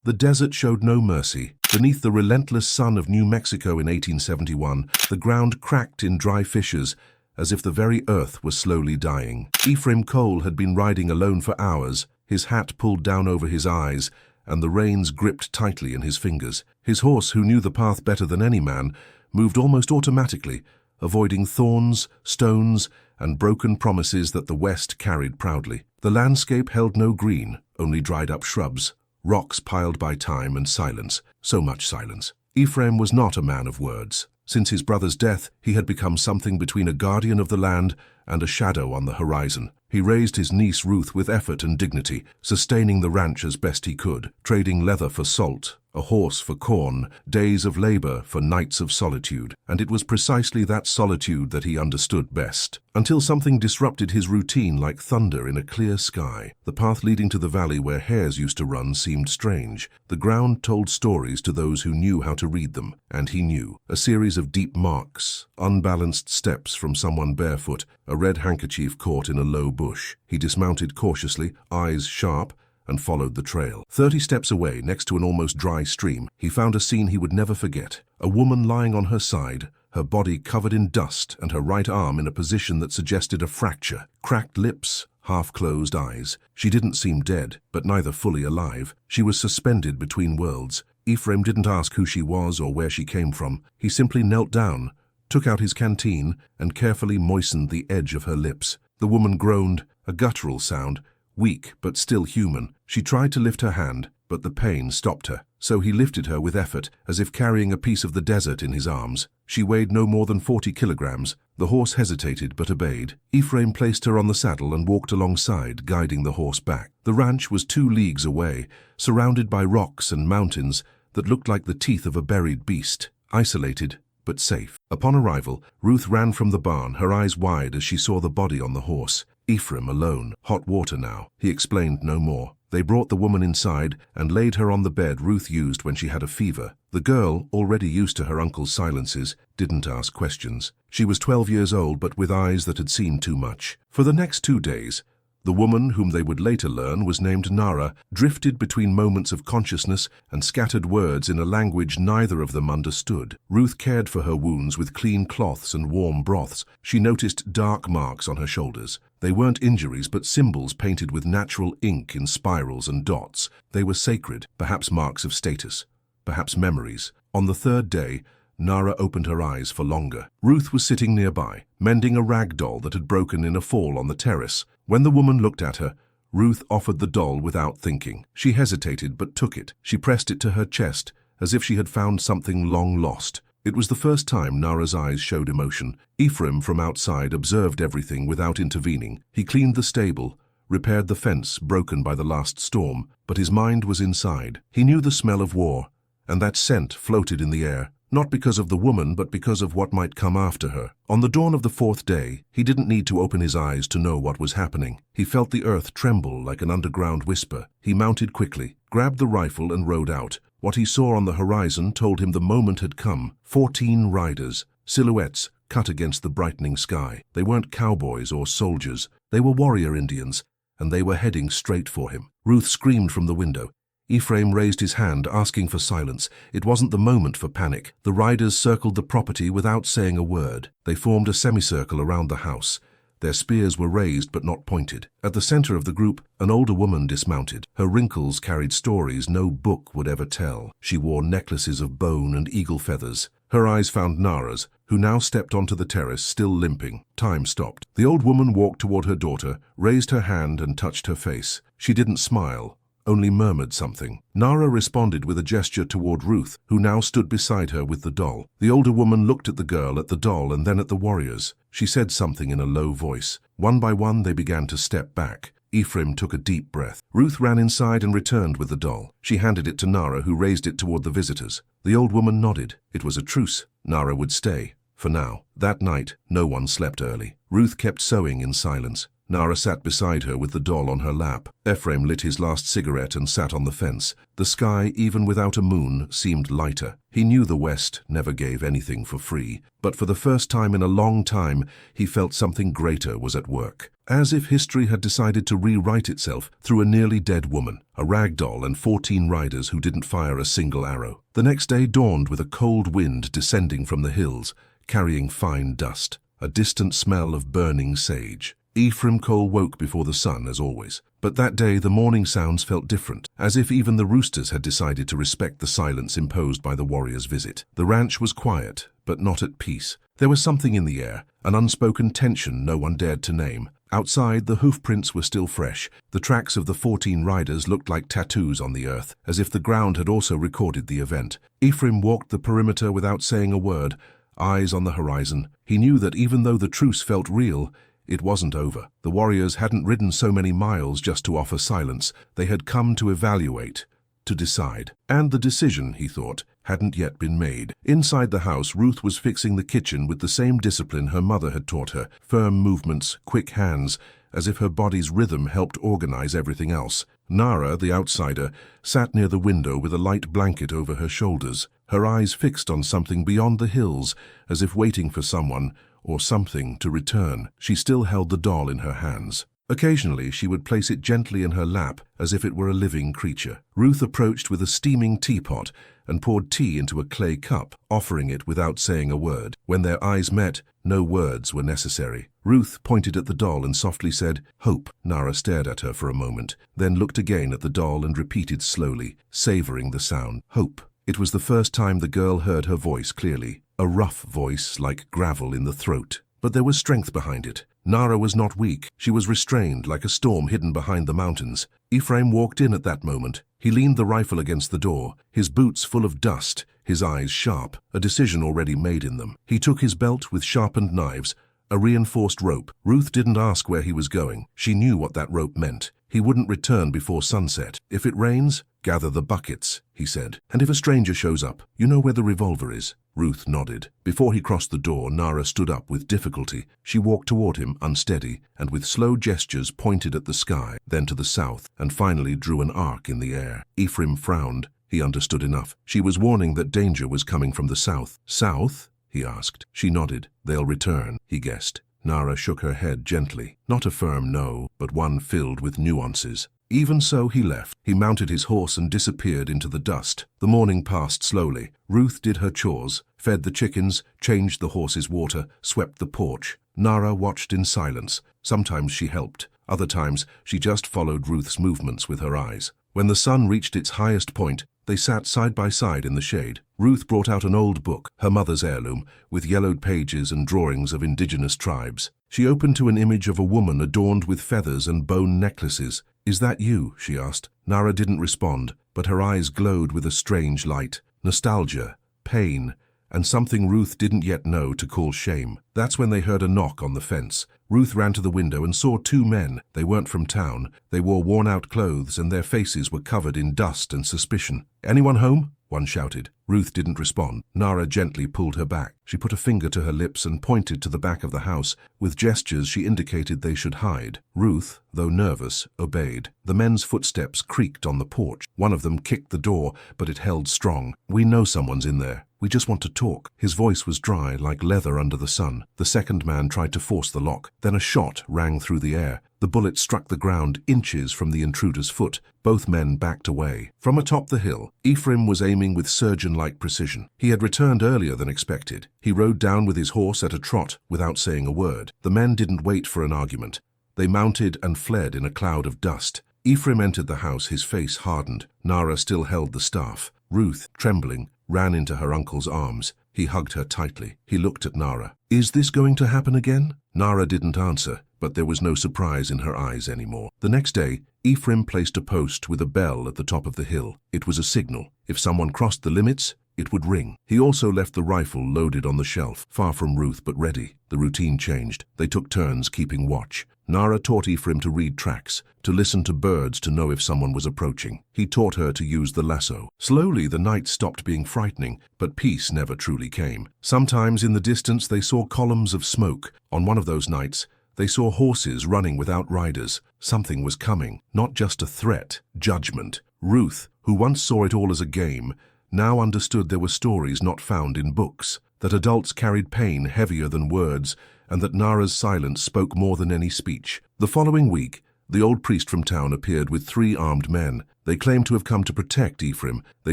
The desert showed no mercy. Beneath the relentless sun of New Mexico in 1871, the ground cracked in dry fissures, as if the very earth was slowly dying. Ephraim Cole had been riding alone for hours, his hat pulled down over his eyes, and the reins gripped tightly in his fingers. His horse, who knew the path better than any man, moved almost automatically, avoiding thorns, stones, and broken promises that the West carried proudly. The landscape held no green, only dried-up shrubs, rocks piled by time and silence, so much silence. Ephraim was not a man of words. Since his brother's death, he had become something between a guardian of the land and a shadow on the horizon. He raised his niece Ruth with effort and dignity, sustaining the ranch as best he could, trading leather for salt, a horse for corn, days of labor for nights of solitude. And it was precisely that solitude that he understood best. Until something disrupted his routine like thunder in a clear sky. The path leading to the valley where hares used to run seemed strange. The ground told stories to those who knew how to read them, and he knew. A series of deep marks, unbalanced steps from someone barefoot, a red handkerchief caught in a low bush. He dismounted cautiously, eyes sharp, and followed the trail. 30 steps away, next to an almost dry stream, he found a scene he would never forget. A woman lying on her side, her body covered in dust and her right arm in a position that suggested a fracture. Cracked lips, half-closed eyes. She didn't seem dead, but neither fully alive. She was suspended between worlds. Ephraim didn't ask who she was or where she came from. He simply knelt down, took out his canteen, and carefully moistened the edge of her lips. The woman groaned, a guttural sound, weak but still human. She tried to lift her hand, but the pain stopped her. So he lifted her with effort, as if carrying a piece of the desert in his arms. She weighed no more than 40 kilograms. The horse hesitated but obeyed. Ephraim placed her on the saddle and walked alongside, guiding the horse back. The ranch was 2 leagues away, surrounded by rocks and mountains that looked like the teeth of a buried beast, isolated but safe. Upon arrival, Ruth ran from the barn, her eyes wide as she saw the body on the horse. Ephraim alone, hot water now. He explained no more. They brought the woman inside and laid her on the bed Ruth used when she had a fever. The girl, already used to her uncle's silences, didn't ask questions. She was 12 years old, but with eyes that had seen too much. For the next 2 days, the woman, whom they would later learn was named Nara, drifted between moments of consciousness and scattered words in a language neither of them understood. Ruth cared for her wounds with clean cloths and warm broths. She noticed dark marks on her shoulders. They weren't injuries, but symbols painted with natural ink in spirals and dots. They were sacred, perhaps marks of status, perhaps memories. On the 3rd day, Nara opened her eyes for longer. Ruth was sitting nearby, mending a rag doll that had broken in a fall on the terrace. When the woman looked at her, Ruth offered the doll without thinking. She hesitated but took it. She pressed it to her chest, as if she had found something long lost. It was the first time Nara's eyes showed emotion. Ephraim from outside observed everything without intervening. He cleaned the stable, repaired the fence broken by the last storm, but his mind was inside. He knew the smell of war, and that scent floated in the air. Not because of the woman, but because of what might come after her. On the dawn of the 4th day, he didn't need to open his eyes to know what was happening. He felt the earth tremble like an underground whisper. He mounted quickly, grabbed the rifle and rode out. What he saw on the horizon told him the moment had come. 14 riders, silhouettes cut against the brightening sky. They weren't cowboys or soldiers. They were warrior Indians, and they were heading straight for him. Ruth screamed from the window. Ephraim raised his hand, asking for silence. It wasn't the moment for panic. The riders circled the property without saying a word. They formed a semicircle around the house. Their spears were raised but not pointed. At the center of the group, an older woman dismounted. Her wrinkles carried stories no book would ever tell. She wore necklaces of bone and eagle feathers. Her eyes found Nara's, who now stepped onto the terrace, still limping. Time stopped. The old woman walked toward her daughter, raised her hand and touched her face. She didn't smile, only murmured something. Nara responded with a gesture toward Ruth, who now stood beside her with the doll. The older woman looked at the girl, at the doll, and then at the warriors. She said something in a low voice. One by one, they began to step back. Ephraim took a deep breath. Ruth ran inside and returned with the doll. She handed it to Nara, who raised it toward the visitors. The old woman nodded. It was a truce. Nara would stay, for now. That night, no one slept early. Ruth kept sewing in silence. Nara sat beside her with the doll on her lap. Ephraim lit his last cigarette and sat on the fence. The sky, even without a moon, seemed lighter. He knew the West never gave anything for free, but for the first time in a long time, he felt something greater was at work. As if history had decided to rewrite itself through a nearly dead woman, a rag doll and 14 riders who didn't fire a single arrow. The next day dawned with a cold wind descending from the hills, carrying fine dust, a distant smell of burning sage. Ephraim Cole woke before the sun, as always. But that day the morning sounds felt different, as if even the roosters had decided to respect the silence imposed by the warrior's visit. The ranch was quiet, but not at peace. There was something in the air, an unspoken tension no one dared to name. Outside, the hoofprints were still fresh. The tracks of the 14 riders looked like tattoos on the earth, as if the ground had also recorded the event. Ephraim walked the perimeter without saying a word, eyes on the horizon. He knew that even though the truce felt real, it wasn't over. The warriors hadn't ridden so many miles just to offer silence. They had come to evaluate, to decide. And the decision, he thought, hadn't yet been made. Inside the house, Ruth was fixing the kitchen with the same discipline her mother had taught her. Firm movements, quick hands, as if her body's rhythm helped organize everything else. Nara, the outsider, sat near the window with a light blanket over her shoulders, her eyes fixed on something beyond the hills, as if waiting for someone or something to return. She still held the doll in her hands. Occasionally, she would place it gently in her lap, as if it were a living creature. Ruth approached with a steaming teapot and poured tea into a clay cup, offering it without saying a word. When their eyes met, no words were necessary. Ruth pointed at the doll and softly said, "Hope." Nara stared at her for a moment, then looked again at the doll and repeated slowly, savoring the sound, "Hope." It was the first time the girl heard her voice clearly, a rough voice like gravel in the throat. But there was strength behind it. Nara was not weak. She was restrained like a storm hidden behind the mountains. Ephraim walked in at that moment. He leaned the rifle against the door, his boots full of dust, his eyes sharp, a decision already made in them. He took his belt with sharpened knives, a reinforced rope. Ruth didn't ask where he was going. She knew what that rope meant. He wouldn't return before sunset. "If it rains, gather the buckets," he said. "And if a stranger shows up, you know where the revolver is." Ruth nodded. Before he crossed the door, Nara stood up with difficulty. She walked toward him, unsteady, and with slow gestures pointed at the sky, then to the south, and finally drew an arc in the air. Ephraim frowned. He understood enough. She was warning that danger was coming from the south. "South?" he asked. She nodded. "They'll return," he guessed. Nara shook her head gently. Not a firm no, but one filled with nuances. Even so, he left. He mounted his horse and disappeared into the dust. The morning passed slowly. Ruth did her chores, fed the chickens, changed the horse's water, swept the porch. Nara watched in silence. Sometimes she helped. Other times, she just followed Ruth's movements with her eyes. When the sun reached its highest point, they sat side by side in the shade. Ruth brought out an old book, her mother's heirloom, with yellowed pages and drawings of indigenous tribes. She opened to an image of a woman adorned with feathers and bone necklaces. "Is that you?" she asked. Nara didn't respond, but her eyes glowed with a strange light. Nostalgia, pain, and something Ruth didn't yet know to call shame. That's when they heard a knock on the fence. Ruth ran to the window and saw 2 men. They weren't from town. They wore worn-out clothes and their faces were covered in dust and suspicion. "Anyone home?" one shouted. Ruth didn't respond. Nara gently pulled her back. She put a finger to her lips and pointed to the back of the house. With gestures, she indicated they should hide. Ruth, though nervous, obeyed. The men's footsteps creaked on the porch. One of them kicked the door, but it held strong. "We know someone's in there. We just want to talk." His voice was dry, like leather under the sun. The second man tried to force the lock. Then a shot rang through the air. The bullet struck the ground inches from the intruder's foot. Both men backed away. From atop the hill, Ephraim was aiming with surgeon-like precision. He had returned earlier than expected. He rode down with his horse at a trot without saying a word. The men didn't wait for an argument. They mounted and fled in a cloud of dust. Ephraim entered the house, his face hardened. Nara still held the staff. Ruth, trembling, ran into her uncle's arms. He hugged her tightly. He looked at Nara. "Is this going to happen again?" Nara didn't answer, but there was no surprise in her eyes anymore. The next day, Ephraim placed a post with a bell at the top of the hill. It was a signal. If someone crossed the limits, it would ring. He also left the rifle loaded on the shelf, far from Ruth but ready. The routine changed. They took turns keeping watch. Nara taught Ephraim to read tracks, to listen to birds to know if someone was approaching. He taught her to use the lasso. Slowly, the night stopped being frightening, but peace never truly came. Sometimes in the distance they saw columns of smoke. On one of those nights, They saw horses running without riders. Something was coming, not just a threat, judgment. Ruth, who once saw it all as a game, now understood there were stories not found in books, that adults carried pain heavier than words, and that Nara's silence spoke more than any speech. The following week, the old priest from town appeared with 3 armed men. They claimed to have come to protect Ephraim. They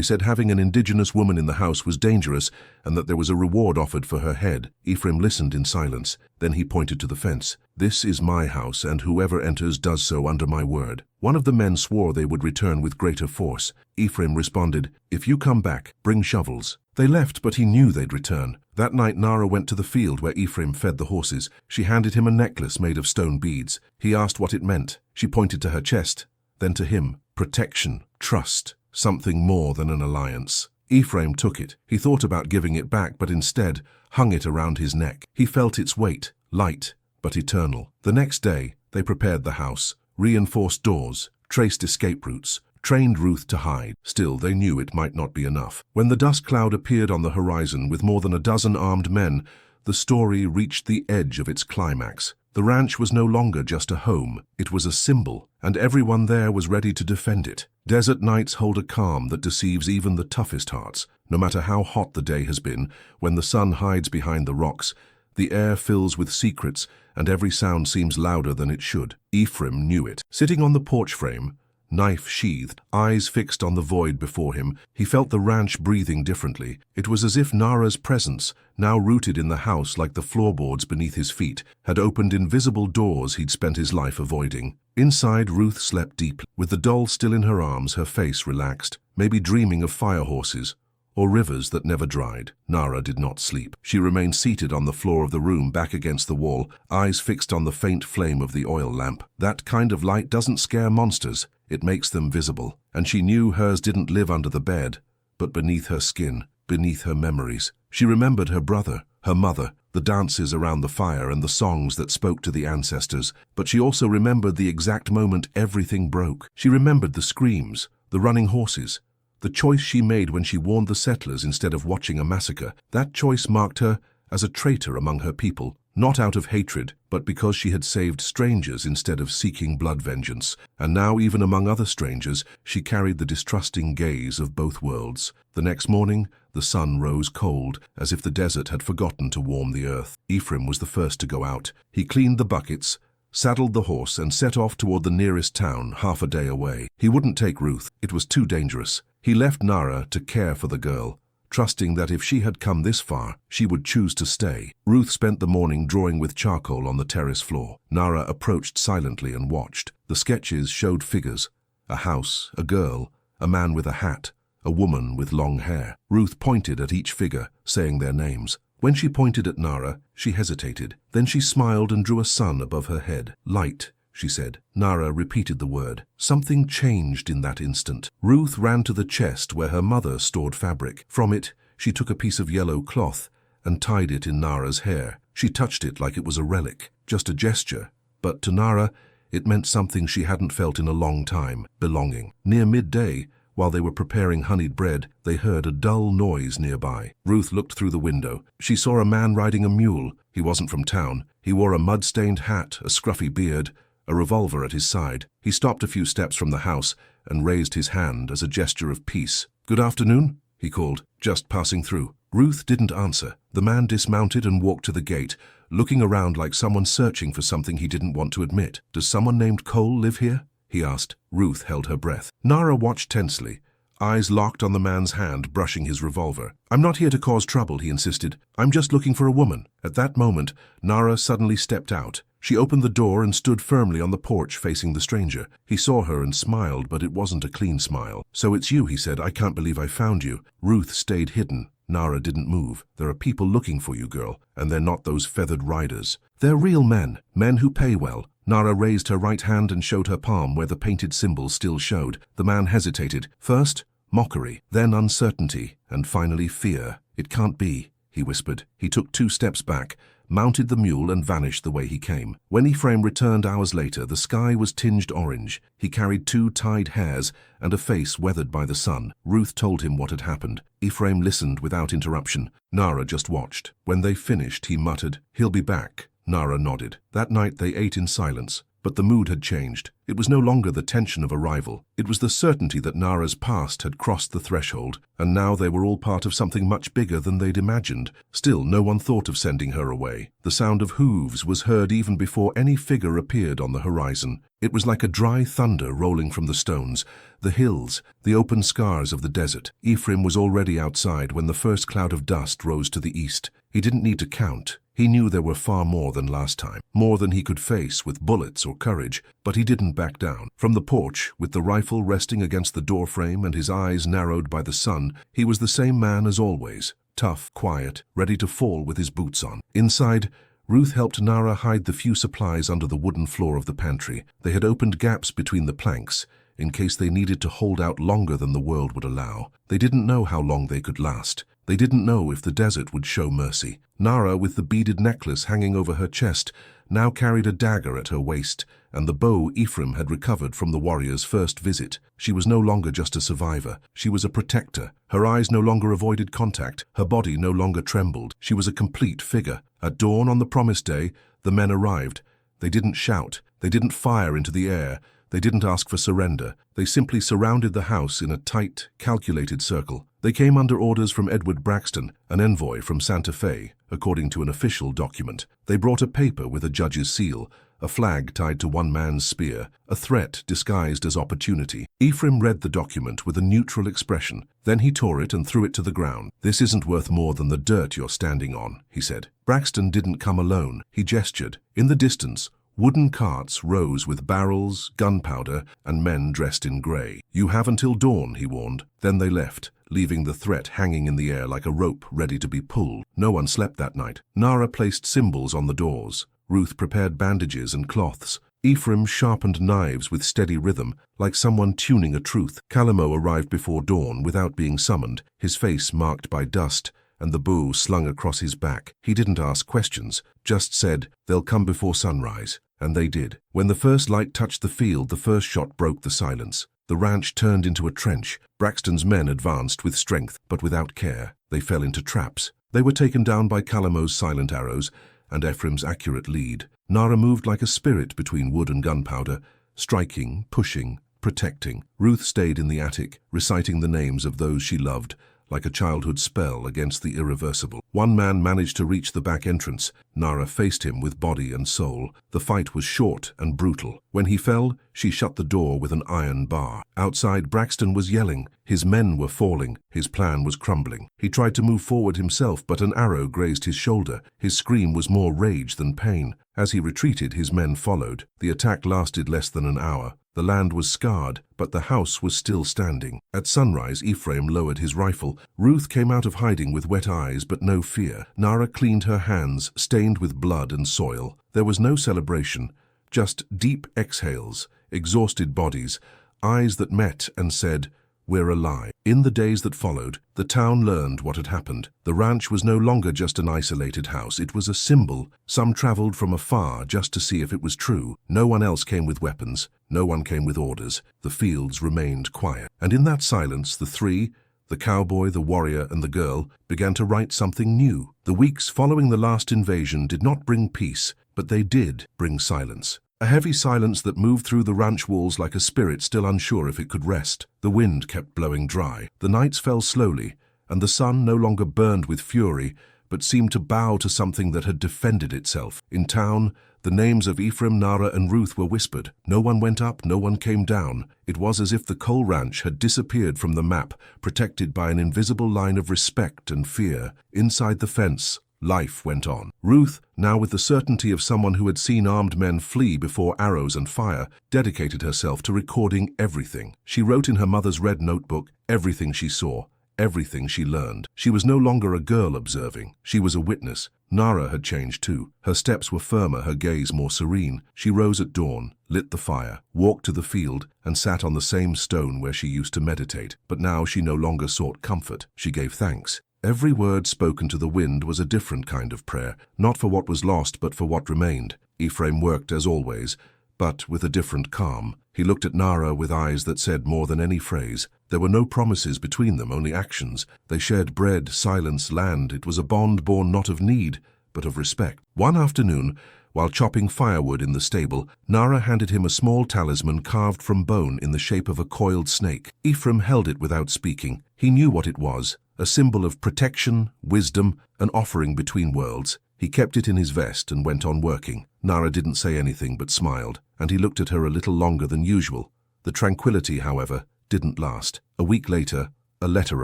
said having an indigenous woman in the house was dangerous and that there was a reward offered for her head. Ephraim listened in silence. Then he pointed to the fence. "This is my house, and whoever enters does so under my word." One of the men swore they would return with greater force. Ephraim responded, "If you come back, bring shovels." They left, but he knew they'd return. That night Nara went to the field where Ephraim fed the horses. She handed him a necklace made of stone beads. He asked what it meant. She pointed to her chest, then to him. Protection, trust, something more than an alliance. Ephraim took it. He thought about giving it back, but instead hung it around his neck. He felt its weight, light but eternal. The next day, they prepared the house, reinforced doors, traced escape routes, trained Ruth to hide. Still, they knew it might not be enough. When the dust cloud appeared on the horizon with more than a dozen armed men, the story reached the edge of its climax. The ranch was no longer just a home, it was a symbol, and everyone there was ready to defend it. Desert nights hold a calm that deceives even the toughest hearts. No matter how hot the day has been, when the sun hides behind the rocks, the air fills with secrets, and every sound seems louder than it should. Ephraim knew it. Sitting on the porch frame, knife sheathed, eyes fixed on the void before him, he felt the ranch breathing differently. It was as if Nara's presence, now rooted in the house like the floorboards beneath his feet, had opened invisible doors he'd spent his life avoiding. Inside, Ruth slept deeply. With the doll still in her arms, her face relaxed, maybe dreaming of fire horses or rivers that never dried. Nara did not sleep. She remained seated on the floor of the room, back against the wall, eyes fixed on the faint flame of the oil lamp. That kind of light doesn't scare monsters. It makes them visible, and she knew hers didn't live under the bed, but beneath her skin, beneath her memories. She remembered her brother, her mother, the dances around the fire and the songs that spoke to the ancestors, but she also remembered the exact moment everything broke. She remembered the screams, the running horses, the choice she made when she warned the settlers instead of watching a massacre. That choice marked her as a traitor among her people, not out of hatred, but because she had saved strangers instead of seeking blood vengeance. And now, even among other strangers, she carried the distrusting gaze of both worlds. The next morning, the sun rose cold, as if the desert had forgotten to warm the earth. Ephraim was the first to go out. He cleaned the buckets, saddled the horse, and set off toward the nearest town, half a day away. He wouldn't take Ruth. It was too dangerous. He left Nara to care for the girl, trusting that if she had come this far, she would choose to stay. Ruth spent the morning drawing with charcoal on the terrace floor. Nara approached silently and watched. The sketches showed figures: a house, a girl, a man with a hat, a woman with long hair. Ruth pointed at each figure, saying their names. When she pointed at Nara, she hesitated. Then she smiled and drew a sun above her head. "Light," she said. Nara repeated the word. Something changed in that instant. Ruth ran to the chest where her mother stored fabric. From it, she took a piece of yellow cloth and tied it in Nara's hair. She touched it like it was a relic, just a gesture. But to Nara, it meant something she hadn't felt in a long time: belonging. Near midday, while they were preparing honeyed bread, they heard a dull noise nearby. Ruth looked through the window. She saw a man riding a mule. He wasn't from town. He wore a mud-stained hat, a scruffy beard, a revolver at his side. He stopped a few steps from the house and raised his hand as a gesture of peace. "Good afternoon," he called, "just passing through." Ruth didn't answer. The man dismounted and walked to the gate, looking around like someone searching for something he didn't want to admit. "Does someone named Cole live here?" he asked. Ruth held her breath. Nara watched tensely, eyes locked on the man's hand brushing his revolver. "I'm not here to cause trouble," he insisted. "I'm just looking for a woman." At that moment, Nara suddenly stepped out. She opened the door and stood firmly on the porch facing the stranger. He saw her and smiled, but it wasn't a clean smile. "So it's you," he said. "I can't believe I found you." Ruth stayed hidden. Nara didn't move. "There are people looking for you, girl, and they're not those feathered riders. They're real men, men who pay well." Nara raised her right hand and showed her palm where the painted symbol still showed. The man hesitated. First, mockery, then uncertainty, and finally fear. "It can't be," he whispered. He took 2 steps back, mounted the mule, and vanished the way he came. When Ephraim returned hours later, the sky was tinged orange. He carried 2 tied hairs and a face weathered by the sun. Ruth told him what had happened. Ephraim listened without interruption. Nara just watched. When they finished, he muttered, "He'll be back." Nara nodded. That night they ate in silence. But the mood had changed. It was no longer the tension of arrival. It was the certainty that Nara's past had crossed the threshold, and now they were all part of something much bigger than they'd imagined. Still, no one thought of sending her away. The sound of hooves was heard even before any figure appeared on the horizon. It was like a dry thunder rolling from the stones, the hills, the open scars of the desert. Ephraim was already outside when the first cloud of dust rose to the east. He didn't need to count. He knew there were far more than last time, more than he could face with bullets or courage, but he didn't back down. From the porch, with the rifle resting against the doorframe and his eyes narrowed by the sun, he was the same man as always, tough, quiet, ready to fall with his boots on. Inside, Ruth helped Nara hide the few supplies under the wooden floor of the pantry. They had opened gaps between the planks, in case they needed to hold out longer than the world would allow. They didn't know how long they could last. They didn't know if the desert would show mercy. Nara, with the beaded necklace hanging over her chest, now carried a dagger at her waist, and the bow Ephraim had recovered from the warrior's first visit. She was no longer just a survivor. She was a protector. Her eyes no longer avoided contact. Her body no longer trembled. She was a complete figure. At dawn on the promised day, the men arrived. They didn't shout. They didn't fire into the air. They didn't ask for surrender. They simply surrounded the house in a tight, calculated circle. They came under orders from Edward Braxton, an envoy from Santa Fe, according to an official document. They brought a paper with a judge's seal, a flag tied to one man's spear, a threat disguised as opportunity. Ephraim read the document with a neutral expression. Then he tore it and threw it to the ground. "This isn't worth more than the dirt you're standing on," he said. Braxton didn't come alone. He gestured. In the distance, wooden carts rose with barrels, gunpowder, and men dressed in grey. "You have until dawn," he warned. Then they left, leaving the threat hanging in the air like a rope ready to be pulled. No one slept that night. Nara placed symbols on the doors. Ruth prepared bandages and cloths. Ephraim sharpened knives with steady rhythm, like someone tuning a truth. Calamo arrived before dawn without being summoned, his face marked by dust, and the bow slung across his back. He didn't ask questions, just said, "They'll come before sunrise." And they did. When the first light touched the field, the first shot broke the silence. The ranch turned into a trench. Braxton's men advanced with strength, but without care. They fell into traps. They were taken down by Calamo's silent arrows and Ephraim's accurate lead. Nara moved like a spirit between wood and gunpowder, striking, pushing, protecting. Ruth stayed in the attic, reciting the names of those she loved, like a childhood spell against the irreversible. One man managed to reach the back entrance. Nara faced him with body and soul. The fight was short and brutal. When he fell, she shut the door with an iron bar. Outside, Braxton was yelling. His men were falling. His plan was crumbling. He tried to move forward himself, but an arrow grazed his shoulder. His scream was more rage than pain. As he retreated, his men followed. The attack lasted less than an hour. The land was scarred, but the house was still standing. At sunrise, Ephraim lowered his rifle. Ruth came out of hiding with wet eyes but no fear. Nara cleaned her hands, stained with blood and soil. There was no celebration, just deep exhales, exhausted bodies, eyes that met and said, "We're alive." In the days that followed, the town learned what had happened. The ranch was no longer just an isolated house. It was a symbol. Some traveled from afar just to see if it was true. No one else came with weapons. No one came with orders. The fields remained quiet. And in that silence, the three, the cowboy, the warrior, and the girl, began to write something new. The weeks following the last invasion did not bring peace, but they did bring silence. A heavy silence that moved through the ranch walls like a spirit still unsure if it could rest. The wind kept blowing dry. The nights fell slowly, and the sun no longer burned with fury, but seemed to bow to something that had defended itself. In town, the names of Ephraim, Nara, and Ruth were whispered. No one went up, no one came down. It was as if the Cole Ranch had disappeared from the map, protected by an invisible line of respect and fear. Inside the fence, life went on. Ruth, now with the certainty of someone who had seen armed men flee before arrows and fire, dedicated herself to recording everything. She wrote in her mother's red notebook everything she saw, everything she learned. She was no longer a girl observing. She was a witness. Nara had changed too. Her steps were firmer, her gaze more serene. She rose at dawn, lit the fire, walked to the field, and sat on the same stone where she used to meditate. But now she no longer sought comfort. She gave thanks. Every word spoken to the wind was a different kind of prayer, not for what was lost but for what remained. Ephraim worked as always, but with a different calm. He looked at Nara with eyes that said more than any phrase. There were no promises between them, only actions. They shared bread, silence, land. It was a bond born not of need, but of respect. One afternoon, While chopping firewood in the stable, Nara handed him a small talisman carved from bone in the shape of a coiled snake. Ephraim held it without speaking. He knew what it was, a symbol of protection, wisdom, an offering between worlds. He kept it in his vest and went on working. Nara didn't say anything but smiled, and he looked at her a little longer than usual. The tranquility, however, didn't last. A week later, a letter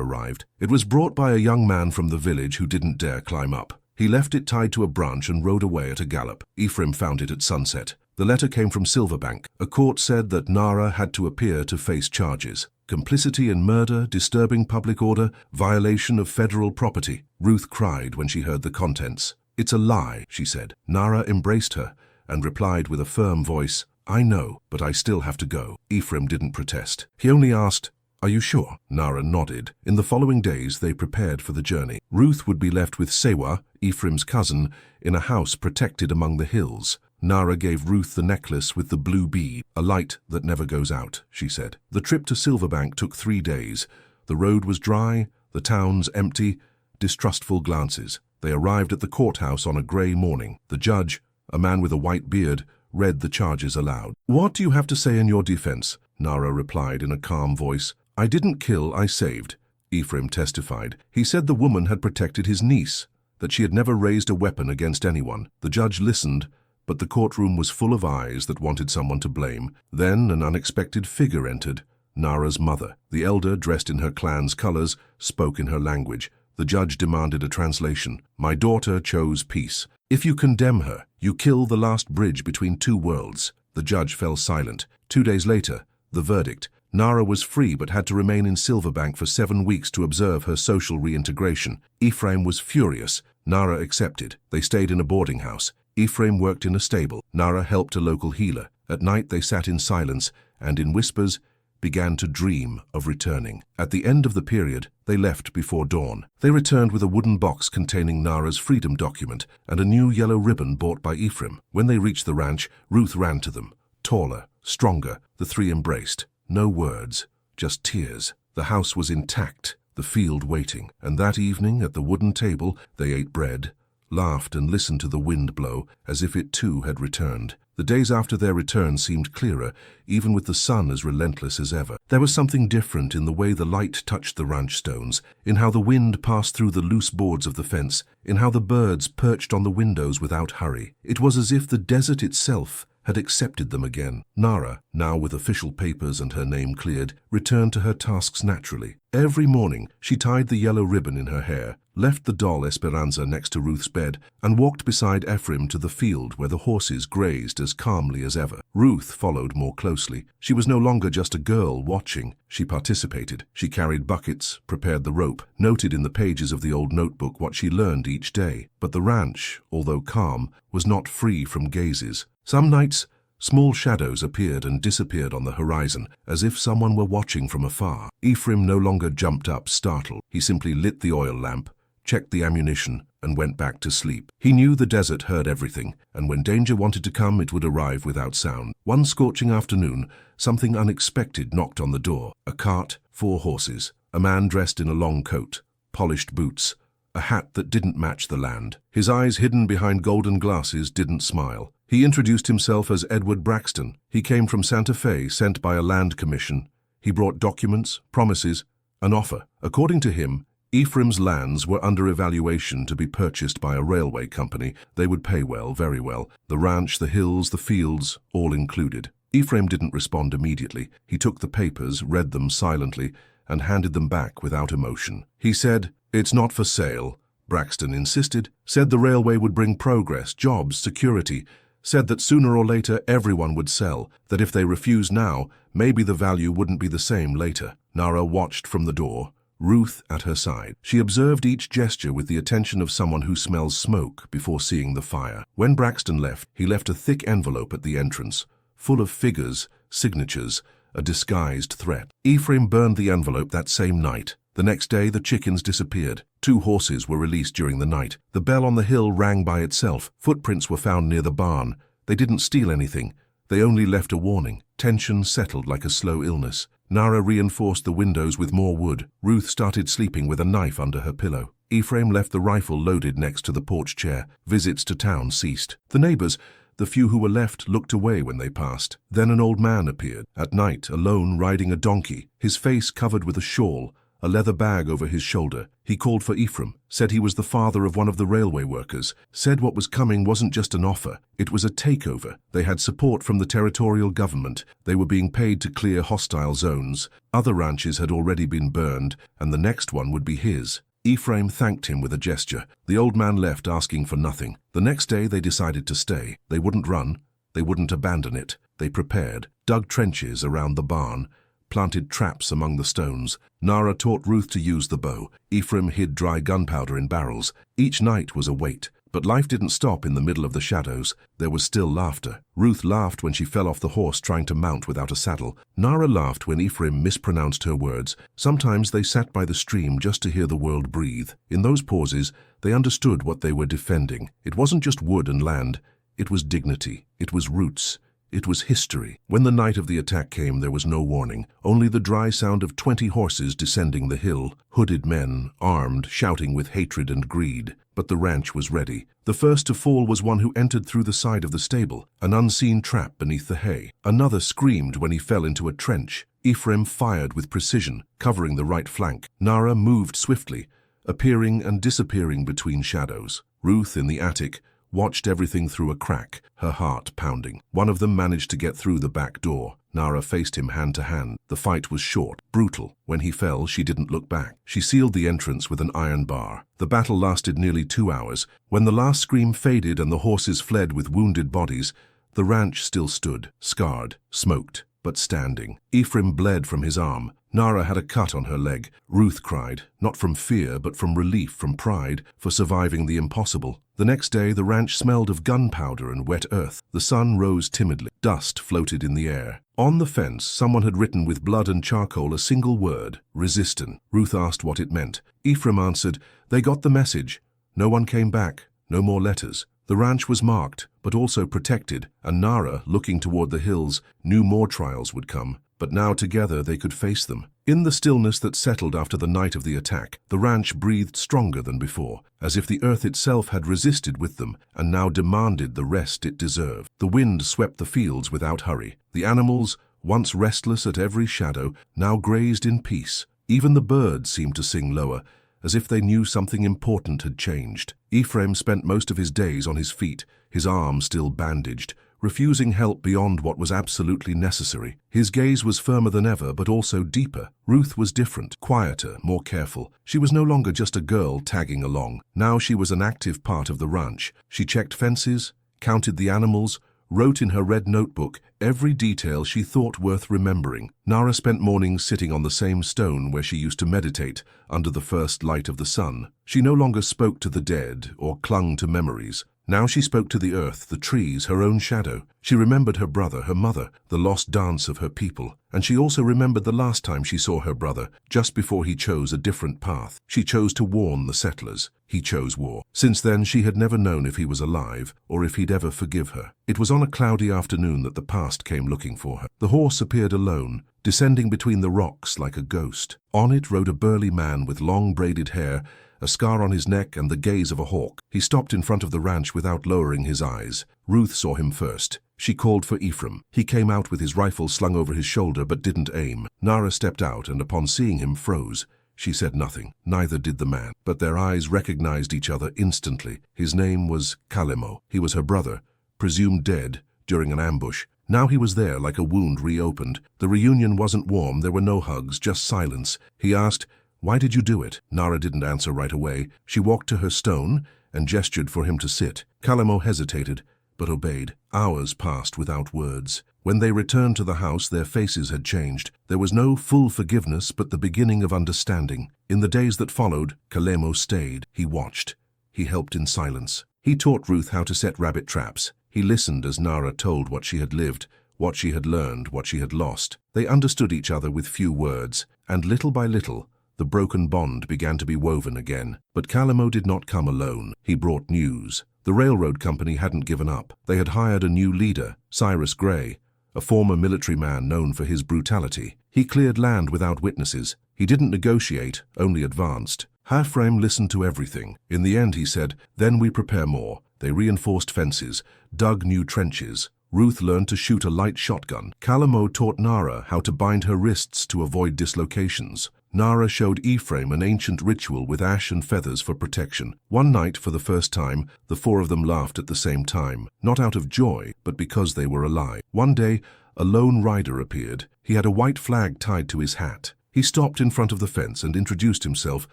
arrived. It was brought by a young man from the village who didn't dare climb up. He left it tied to a branch and rode away at a gallop. Ephraim found it at sunset. The letter came from Silverbank. A court said that Nara had to appear to face charges: complicity in murder, disturbing public order, violation of federal property. Ruth cried when she heard the contents. "It's a lie," she said. Nara embraced her and replied with a firm voice, "I know, but I still have to go." Ephraim didn't protest. He only asked, "Are you sure?" Nara nodded. In the following days, they prepared for the journey. Ruth would be left with Sewa, Ephraim's cousin, in a house protected among the hills. Nara gave Ruth the necklace with the blue bead, "A light that never goes out," she said. The trip to Silverbank took 3 days. The road was dry, the towns empty, distrustful glances. They arrived at the courthouse on a grey morning. The judge, a man with a white beard, read the charges aloud. "What do you have to say in your defense?" Nara replied in a calm voice. "I didn't kill, I saved," Ephraim testified. He said the woman had protected his niece, that she had never raised a weapon against anyone. The judge listened, but the courtroom was full of eyes that wanted someone to blame. Then an unexpected figure entered, Nara's mother. The elder, dressed in her clan's colors, spoke in her language. The judge demanded a translation. "My daughter chose peace. If you condemn her, you kill the last bridge between 2 worlds." The judge fell silent. 2 days later, the verdict. Nara was free but had to remain in Silverbank for 7 weeks to observe her social reintegration. Ephraim was furious. Nara accepted. They stayed in a boarding house. Ephraim worked in a stable. Nara helped a local healer. At night they sat in silence and in whispers began to dream of returning. At the end of the period, they left before dawn. They returned with a wooden box containing Nara's freedom document and a new yellow ribbon bought by Ephraim. When they reached the ranch, Ruth ran to them. Taller, stronger, the 3 embraced. No words, just tears. The house was intact, the field waiting. And that evening, at the wooden table, they ate bread, laughed and listened to the wind blow as if it too had returned. The days after their return seemed clearer, even with the sun as relentless as ever. There was something different in the way the light touched the ranch stones, in how the wind passed through the loose boards of the fence, in how the birds perched on the windows without hurry. It was as if the desert itself had accepted them again. Nara, now with official papers and her name cleared, returned to her tasks naturally. Every morning, she tied the yellow ribbon in her hair, left the doll Esperanza next to Ruth's bed, and walked beside Ephraim to the field where the horses grazed as calmly as ever. Ruth followed more closely. She was no longer just a girl watching. She participated. She carried buckets, prepared the rope, noted in the pages of the old notebook what she learned each day. But the ranch, although calm, was not free from gazes. Some nights, small shadows appeared and disappeared on the horizon, as if someone were watching from afar. Ephraim no longer jumped up, startled. He simply lit the oil lamp, checked the ammunition, and went back to sleep. He knew the desert heard everything, and when danger wanted to come, it would arrive without sound. One scorching afternoon, something unexpected knocked on the door. A cart, 4 horses, a man dressed in a long coat, polished boots, a hat that didn't match the land. His eyes, hidden behind golden glasses, didn't smile. He introduced himself as Edward Braxton. He came from Santa Fe, sent by a land commission. He brought documents, promises, an offer. According to him, Ephraim's lands were under evaluation to be purchased by a railway company. They would pay well, very well. The ranch, the hills, the fields, all included. Ephraim didn't respond immediately. He took the papers, read them silently, and handed them back without emotion. He said, "It's not for sale." Braxton insisted, said the railway would bring progress, jobs, security, said that sooner or later everyone would sell, that if they refused now, maybe the value wouldn't be the same later. Nara watched from the door, Ruth at her side. She observed each gesture with the attention of someone who smells smoke before seeing the fire. When Braxton left, he left a thick envelope at the entrance, full of figures, signatures, a disguised threat. Ephraim burned the envelope that same night. The next day, the chickens disappeared. 2 horses were released during the night. The bell on the hill rang by itself. Footprints were found near the barn. They didn't steal anything. They only left a warning. Tension settled like a slow illness. Nara reinforced the windows with more wood. Ruth started sleeping with a knife under her pillow. Ephraim left the rifle loaded next to the porch chair. Visits to town ceased. The neighbors, the few who were left, looked away when they passed. Then an old man appeared, at night, alone, riding a donkey, his face covered with a shawl, a leather bag over his shoulder. He called for Ephraim, said he was the father of one of the railway workers, said what was coming wasn't just an offer, it was a takeover. They had support from the territorial government. They were being paid to clear hostile zones. Other ranches had already been burned, and the next one would be his. Ephraim thanked him with a gesture. The old man left, asking for nothing. The next day they decided to stay. They wouldn't run. They wouldn't abandon it. They prepared, dug trenches around the barn, planted traps among the stones. Nara taught Ruth to use the bow. Ephraim hid dry gunpowder in barrels. Each night was a wait. But life didn't stop in the middle of the shadows. There was still laughter. Ruth laughed when she fell off the horse trying to mount without a saddle. Nara laughed when Ephraim mispronounced her words. Sometimes they sat by the stream just to hear the world breathe. In those pauses, they understood what they were defending. It wasn't just wood and land. It was dignity. It was roots. It was history. When the night of the attack came, there was no warning, only the dry sound of 20 horses descending the hill, hooded men, armed, shouting with hatred and greed. But the ranch was ready. The first to fall was one who entered through the side of the stable, an unseen trap beneath the hay. Another screamed when he fell into a trench. Ephraim fired with precision, covering the right flank. Nara moved swiftly, appearing and disappearing between shadows. Ruth, in the attic, watched everything through a crack, her heart pounding. One of them managed to get through the back door. Nara faced him hand to hand. The fight was short, brutal. When he fell, she didn't look back. She sealed the entrance with an iron bar. The battle lasted nearly 2 hours. When the last scream faded and the horses fled with wounded bodies, the ranch still stood, scarred, smoked, but standing. Ephraim bled from his arm. Nara had a cut on her leg. Ruth cried, not from fear, but from relief, from pride, for surviving the impossible. The next day, the ranch smelled of gunpowder and wet earth. The sun rose timidly. Dust floated in the air. On the fence, someone had written with blood and charcoal a single word, resistant. Ruth asked what it meant. Ephraim answered, they got the message. No one came back. No more letters. The ranch was marked, but also protected, and Nara, looking toward the hills, knew more trials would come. But now together they could face them. In the stillness that settled after the night of the attack, the ranch breathed stronger than before, as if the earth itself had resisted with them and now demanded the rest it deserved. The wind swept the fields without hurry. The animals, once restless at every shadow, now grazed in peace. Even the birds seemed to sing lower, as if they knew something important had changed. Ephraim spent most of his days on his feet, his arm still bandaged, refusing help beyond what was absolutely necessary. His gaze was firmer than ever, but also deeper. Ruth was different, quieter, more careful. She was no longer just a girl tagging along. Now she was an active part of the ranch. She checked fences, counted the animals, wrote in her red notebook every detail she thought worth remembering. Nara spent mornings sitting on the same stone where she used to meditate under the first light of the sun. She no longer spoke to the dead or clung to memories. Now she spoke to the earth, the trees, her own shadow. She remembered her brother, her mother, the lost dance of her people. And she also remembered the last time she saw her brother, just before he chose a different path. She chose to warn the settlers. He chose war. Since then, she had never known if he was alive or if he'd ever forgive her. It was on a cloudy afternoon that the past came looking for her. The horse appeared alone, descending between the rocks like a ghost. On it rode a burly man with long braided hair, a scar on his neck and the gaze of a hawk. He stopped in front of the ranch without lowering his eyes. Ruth saw him first. She called for Ephraim. He came out with his rifle slung over his shoulder but didn't aim. Nara stepped out and upon seeing him froze. She said nothing. Neither did the man. But their eyes recognized each other instantly. His name was Kalemo. He was her brother, presumed dead during an ambush. Now he was there like a wound reopened. The reunion wasn't warm. There were no hugs, just silence. He asked, "Why did you do it?" Nara didn't answer right away. She walked to her stone and gestured for him to sit. Kalemo hesitated, but obeyed. Hours passed without words. When they returned to the house, their faces had changed. There was no full forgiveness, but the beginning of understanding. In the days that followed, Kalemo stayed. He watched. He helped in silence. He taught Ruth how to set rabbit traps. He listened as Nara told what she had lived, what she had learned, what she had lost. They understood each other with few words, and little by little, the broken bond began to be woven again. But Kalemo did not come alone. He brought news. The railroad company hadn't given up. They had hired a new leader, Cyrus Gray, a former military man known for his brutality. He cleared land without witnesses. He didn't negotiate, only advanced. Ephraim listened to everything. In the end, he said, "Then we prepare more." They reinforced fences, dug new trenches. Ruth learned to shoot a light shotgun. Kalamo taught Nara how to bind her wrists to avoid dislocations. Nara showed Ephraim an ancient ritual with ash and feathers for protection. One night, for the first time, the four of them laughed at the same time, not out of joy, but because they were alive. One day, a lone rider appeared. He had a white flag tied to his hat. He stopped in front of the fence and introduced himself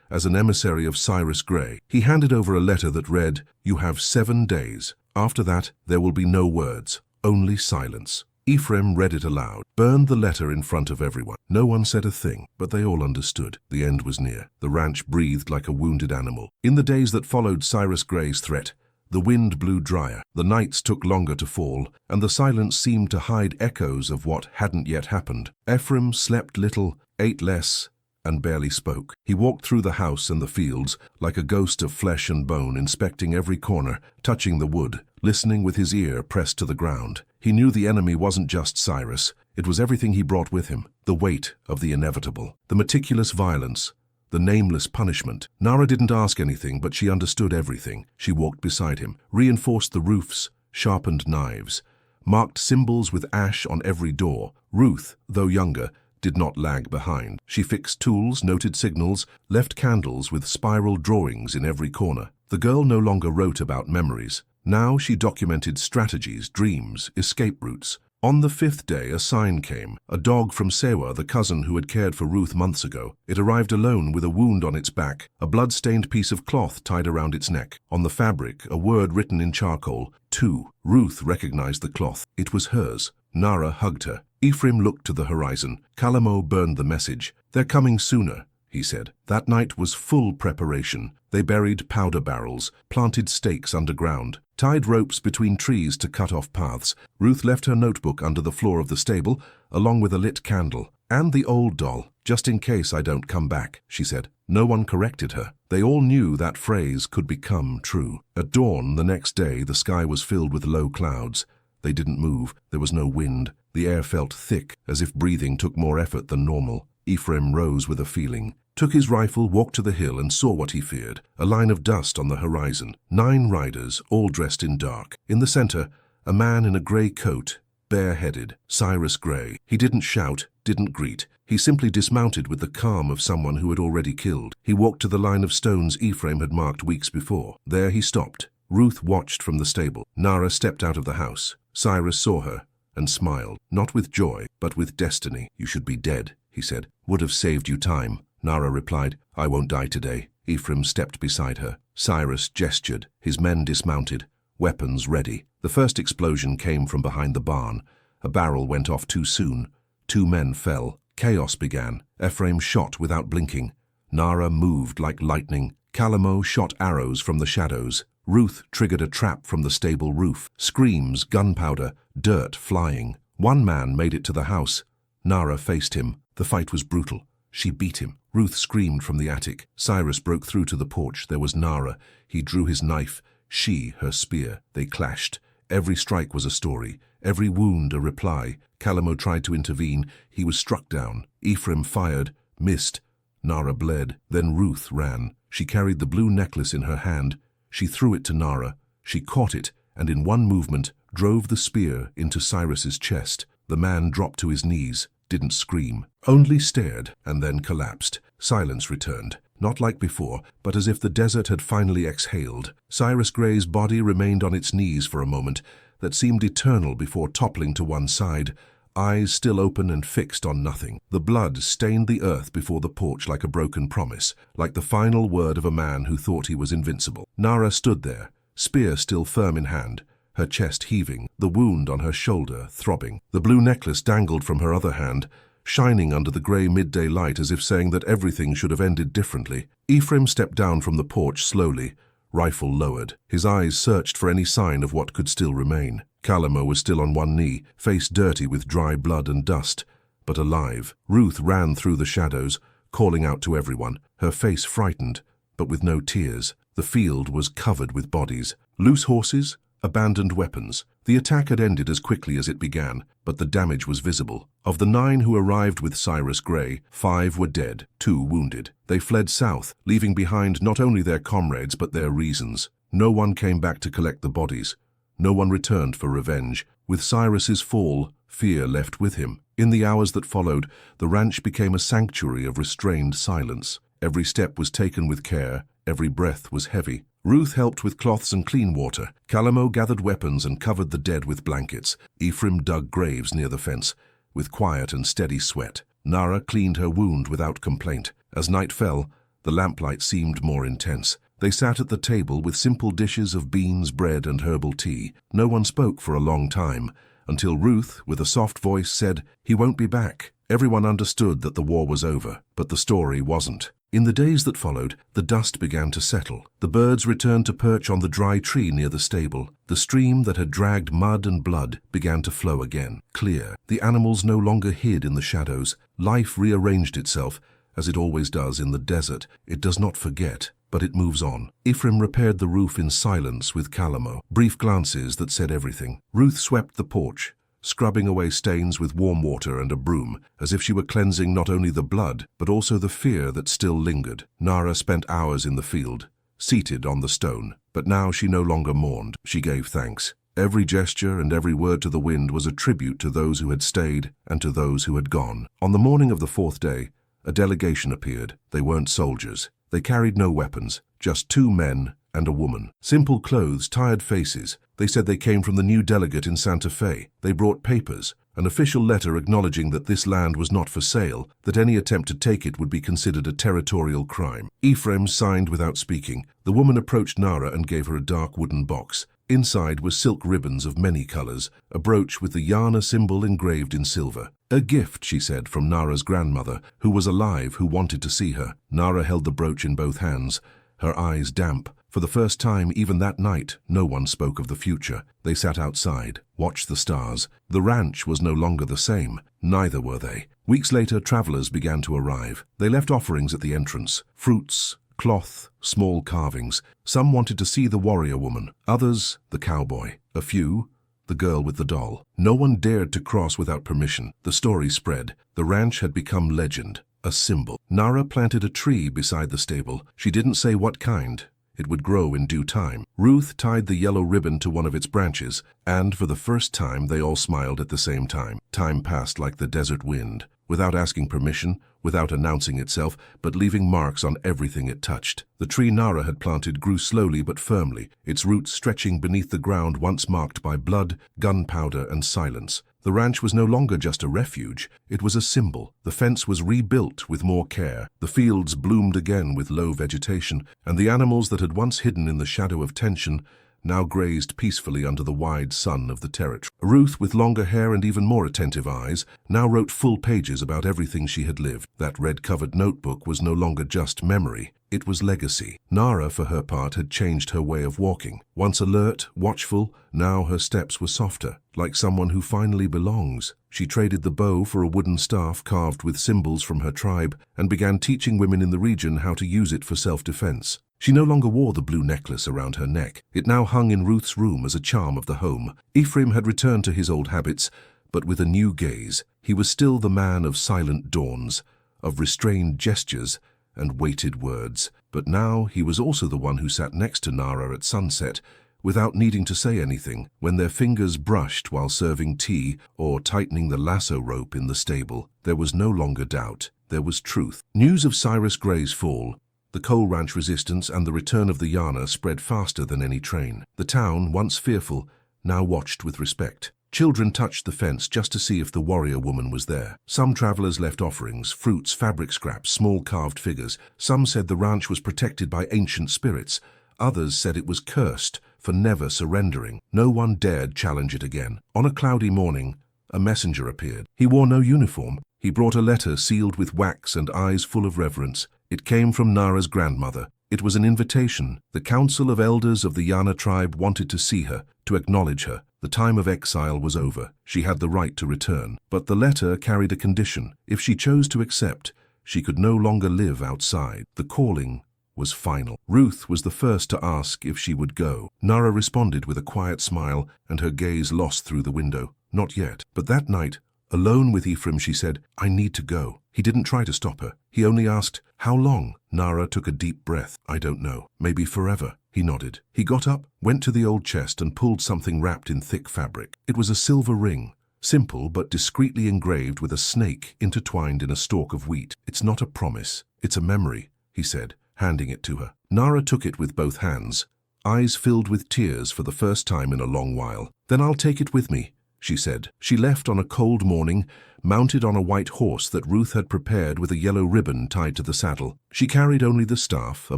as an emissary of Cyrus Gray. He handed over a letter that read, "You have 7 days. After that, there will be no words, only silence." Ephraim read it aloud, burned the letter in front of everyone. No one said a thing, but they all understood. The end was near. The ranch breathed like a wounded animal. In the days that followed Cyrus Gray's threat, the wind blew drier, the nights took longer to fall, and the silence seemed to hide echoes of what hadn't yet happened. Ephraim slept little, ate less, and barely spoke. He walked through the house and the fields like a ghost of flesh and bone, inspecting every corner, touching the wood, listening with his ear pressed to the ground. He knew the enemy wasn't just Cyrus. It was everything he brought with him, the weight of the inevitable, the meticulous violence, the nameless punishment. Nara didn't ask anything, but she understood everything. She walked beside him, reinforced the roofs, sharpened knives, marked symbols with ash on every door. Ruth, though younger, did not lag behind. She fixed tools, noted signals, left candles with spiral drawings in every corner. The girl no longer wrote about memories. Now she documented strategies, dreams, escape routes. On the 5th day, a sign came. A dog from Sewa, the cousin who had cared for Ruth months ago. It arrived alone with a wound on its back, a blood-stained piece of cloth tied around its neck. On the fabric, a word written in charcoal, 2. Ruth recognized the cloth. It was hers. Nara hugged her. Ephraim looked to the horizon. Kalamo burned the message. "They're coming sooner," he said. That night was full preparation. They buried powder barrels, planted stakes underground, tied ropes between trees to cut off paths. Ruth left her notebook under the floor of the stable, along with a lit candle. "And the old doll, just in case I don't come back," she said. No one corrected her. They all knew that phrase could become true. At dawn the next day, the sky was filled with low clouds. They didn't move. There was no wind. The air felt thick, as if breathing took more effort than normal. Ephraim rose with a feeling, took his rifle, walked to the hill, and saw what he feared. A line of dust on the horizon. 9 riders, all dressed in dark. In the center, a man in a grey coat, bareheaded, Cyrus Gray. He didn't shout, didn't greet. He simply dismounted with the calm of someone who had already killed. He walked to the line of stones Ephraim had marked weeks before. There he stopped. Ruth watched from the stable. Nara stepped out of the house. Cyrus saw her and smiled, not with joy, but with destiny. "You should be dead," he said. "Would have saved you time." Nara replied, "I won't die today." Ephraim stepped beside her. Cyrus gestured. His men dismounted, weapons ready. The first explosion came from behind the barn. A barrel went off too soon. 2 men fell. Chaos began. Ephraim shot without blinking. Nara moved like lightning. Kalamo shot arrows from the shadows. Ruth triggered a trap from the stable roof. Screams, gunpowder, dirt flying. One man made it to the house. Nara faced him. The fight was brutal. She beat him. Ruth screamed from the attic. Cyrus broke through to the porch. There was Nara. He drew his knife. She, her spear. They clashed. Every strike was a story. Every wound a reply. Kalamo tried to intervene. He was struck down. Ephraim fired, missed. Nara bled. Then Ruth ran. She carried the blue necklace in her hand. She threw it to Nara. She caught it, and in one movement drove the spear into Cyrus's chest. The man dropped to his knees, didn't scream, only stared, and then collapsed. Silence returned, not like before, but as if the desert had finally exhaled. Cyrus Gray's body remained on its knees for a moment that seemed eternal before toppling to one side, eyes still open and fixed on nothing. The blood stained the earth before the porch like a broken promise, like the final word of a man who thought he was invincible. Nara stood there, spear still firm in hand, her chest heaving, the wound on her shoulder throbbing. The blue necklace dangled from her other hand, shining under the grey midday light as if saying that everything should have ended differently. Ephraim stepped down from the porch slowly, rifle lowered. His eyes searched for any sign of what could still remain. Kalamo was still on one knee, face dirty with dry blood and dust, but alive. Ruth ran through the shadows, calling out to everyone, her face frightened, but with no tears. The field was covered with bodies. Loose horses, abandoned weapons. The attack had ended as quickly as it began, but the damage was visible. Of the 9 who arrived with Cyrus Gray, 5 were dead, 2 wounded. They fled south, leaving behind not only their comrades but their reasons. No one came back to collect the bodies. No one returned for revenge. With Cyrus's fall, fear left with him. In the hours that followed, the ranch became a sanctuary of restrained silence. Every step was taken with care, every breath was heavy. Ruth helped with cloths and clean water. Calamo gathered weapons and covered the dead with blankets. Ephraim dug graves near the fence, with quiet and steady sweat. Nara cleaned her wound without complaint. As night fell, the lamplight seemed more intense. They sat at the table with simple dishes of beans, bread, and herbal tea. No one spoke for a long time, until Ruth, with a soft voice, said, "He won't be back." Everyone understood that the war was over, but the story wasn't. In the days that followed, the dust began to settle. The birds returned to perch on the dry tree near the stable. The stream that had dragged mud and blood began to flow again, clear. The animals no longer hid in the shadows. Life rearranged itself, as it always does in the desert. It does not forget, but it moves on. Ephraim repaired the roof in silence with Calamo, brief glances that said everything. Ruth swept the porch, scrubbing away stains with warm water and a broom, as if she were cleansing not only the blood, but also the fear that still lingered. Nara spent hours in the field, seated on the stone, but now she no longer mourned. She gave thanks. Every gesture and every word to the wind was a tribute to those who had stayed and to those who had gone. On the morning of the 4th day, a delegation appeared. They weren't soldiers. They carried no weapons, just 2 men and a woman. Simple clothes, tired faces. They said they came from the new delegate in Santa Fe. They brought papers, an official letter acknowledging that this land was not for sale, that any attempt to take it would be considered a territorial crime. Ephraim signed without speaking. The woman approached Nara and gave her a dark wooden box. Inside were silk ribbons of many colors, a brooch with the Yana symbol engraved in silver. "A gift," she said, from Nara's grandmother, who was alive, who wanted to see her. Nara held the brooch in both hands, her eyes damp. For the first time, even that night, no one spoke of the future. They sat outside, watched the stars. The ranch was no longer the same. Neither were they. Weeks later, travelers began to arrive. They left offerings at the entrance, fruits, cloth, small carvings. Some wanted to see the warrior woman, others, the cowboy. A few, the girl with the doll. No one dared to cross without permission. The story spread. The ranch had become legend, a symbol. Nara planted a tree beside the stable. She didn't say what kind. It would grow in due time. Ruth tied the yellow ribbon to one of its branches, and for the first time they all smiled at the same time. Time passed like the desert wind, without asking permission, without announcing itself, but leaving marks on everything it touched. The tree Nara had planted grew slowly but firmly, its roots stretching beneath the ground once marked by blood, gunpowder, and silence. The ranch was no longer just a refuge, it was a symbol. The fence was rebuilt with more care, the fields bloomed again with low vegetation, and the animals that had once hidden in the shadow of tension now grazed peacefully under the wide sun of the territory. Ruth, with longer hair and even more attentive eyes, now wrote full pages about everything she had lived. That red-covered notebook was no longer just memory, it was legacy. Nara, for her part, had changed her way of walking. Once alert, watchful, now her steps were softer, like someone who finally belongs. She traded the bow for a wooden staff carved with symbols from her tribe and began teaching women in the region how to use it for self-defense. She no longer wore the blue necklace around her neck. It now hung in Ruth's room as a charm of the home. Ephraim had returned to his old habits, but with a new gaze. He was still the man of silent dawns, of restrained gestures and weighted words. But now he was also the one who sat next to Nara at sunset, without needing to say anything, when their fingers brushed while serving tea or tightening the lasso rope in the stable. There was no longer doubt. There was truth. News of Cyrus Gray's fall, the coal ranch resistance, and the return of the Yana spread faster than any train. The town, once fearful, now watched with respect. Children touched the fence just to see if the warrior woman was there. Some travelers left offerings, fruits, fabric scraps, small carved figures. Some said the ranch was protected by ancient spirits. Others said it was cursed for never surrendering. No one dared challenge it again. On a cloudy morning, a messenger appeared. He wore no uniform. He brought a letter sealed with wax and eyes full of reverence. It came from Nara's grandmother. It was an invitation. The council of elders of the Yana tribe wanted to see her, to acknowledge her. The time of exile was over. She had the right to return. But the letter carried a condition. If she chose to accept, she could no longer live outside. The calling was final. Ruth was the first to ask if she would go. Nara responded with a quiet smile, and her gaze lost through the window. Not yet. But that night, alone with Ephraim, she said, "I need to go." He didn't try to stop her. He only asked, "How long?" Nara took a deep breath. "I don't know. Maybe forever." He nodded. He got up, went to the old chest and pulled something wrapped in thick fabric. It was a silver ring, simple but discreetly engraved with a snake intertwined in a stalk of wheat. "It's not a promise. It's a memory," he said, handing it to her. Nara took it with both hands, eyes filled with tears for the first time in a long while. "Then I'll take it with me," she said. She left on a cold morning, mounted on a white horse that Ruth had prepared with a yellow ribbon tied to the saddle. She carried only the staff, a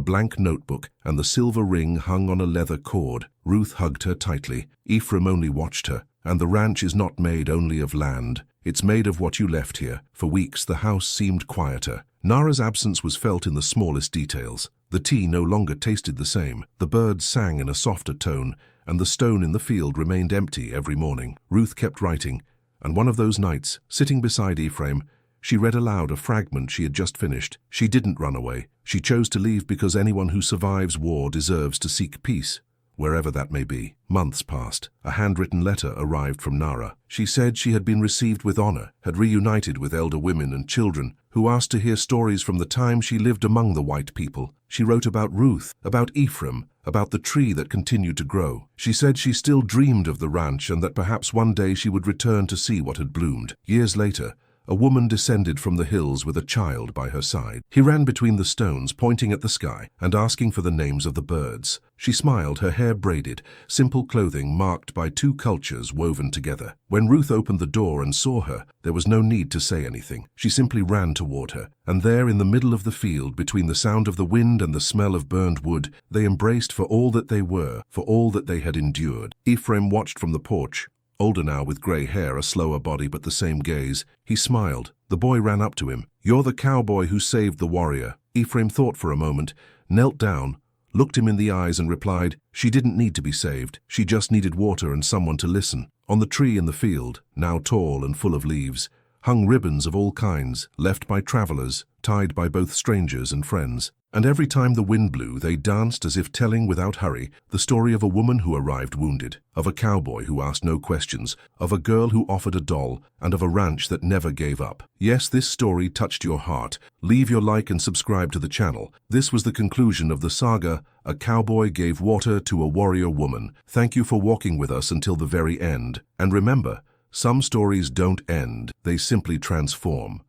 blank notebook, and the silver ring hung on a leather cord. Ruth hugged her tightly. Ephraim only watched her. "And the ranch is not made only of land. It's made of what you left here." For weeks the house seemed quieter. Nara's absence was felt in the smallest details. The tea no longer tasted the same. The birds sang in a softer tone, and the stone in the field remained empty every morning. Ruth kept writing, and one of those nights, sitting beside Ephraim, she read aloud a fragment she had just finished. She didn't run away. She chose to leave because anyone who survives war deserves to seek peace, wherever that may be. Months passed. A handwritten letter arrived from Nara. She said she had been received with honor, had reunited with elder women and children who asked to hear stories from the time she lived among the white people. She wrote about Ruth, about Ephraim, about the tree that continued to grow. She said she still dreamed of the ranch and that perhaps one day she would return to see what had bloomed. Years later, a woman descended from the hills with a child by her side. He ran between the stones, pointing at the sky and asking for the names of the birds. She smiled, her hair braided, simple clothing marked by two cultures woven together. When Ruth opened the door and saw her, there was no need to say anything. She simply ran toward her, and there in the middle of the field, between the sound of the wind and the smell of burned wood, they embraced for all that they were, for all that they had endured. Ephraim watched from the porch, older now with gray hair, a slower body but the same gaze. He smiled. The boy ran up to him. "You're the cowboy who saved the warrior." Ephraim thought for a moment, knelt down, looked him in the eyes and replied, "She didn't need to be saved. She just needed water and someone to listen." On the tree in the field, now tall and full of leaves, hung ribbons of all kinds, left by travelers, tied by both strangers and friends. And every time the wind blew, they danced as if telling without hurry the story of a woman who arrived wounded, of a cowboy who asked no questions, of a girl who offered a doll, and of a ranch that never gave up. Yes, this story touched your heart. Leave your like and subscribe to the channel. This was the conclusion of the saga, A Cowboy Gave Water to a Warrior Woman. Thank you for walking with us until the very end. And remember, some stories don't end, they simply transform.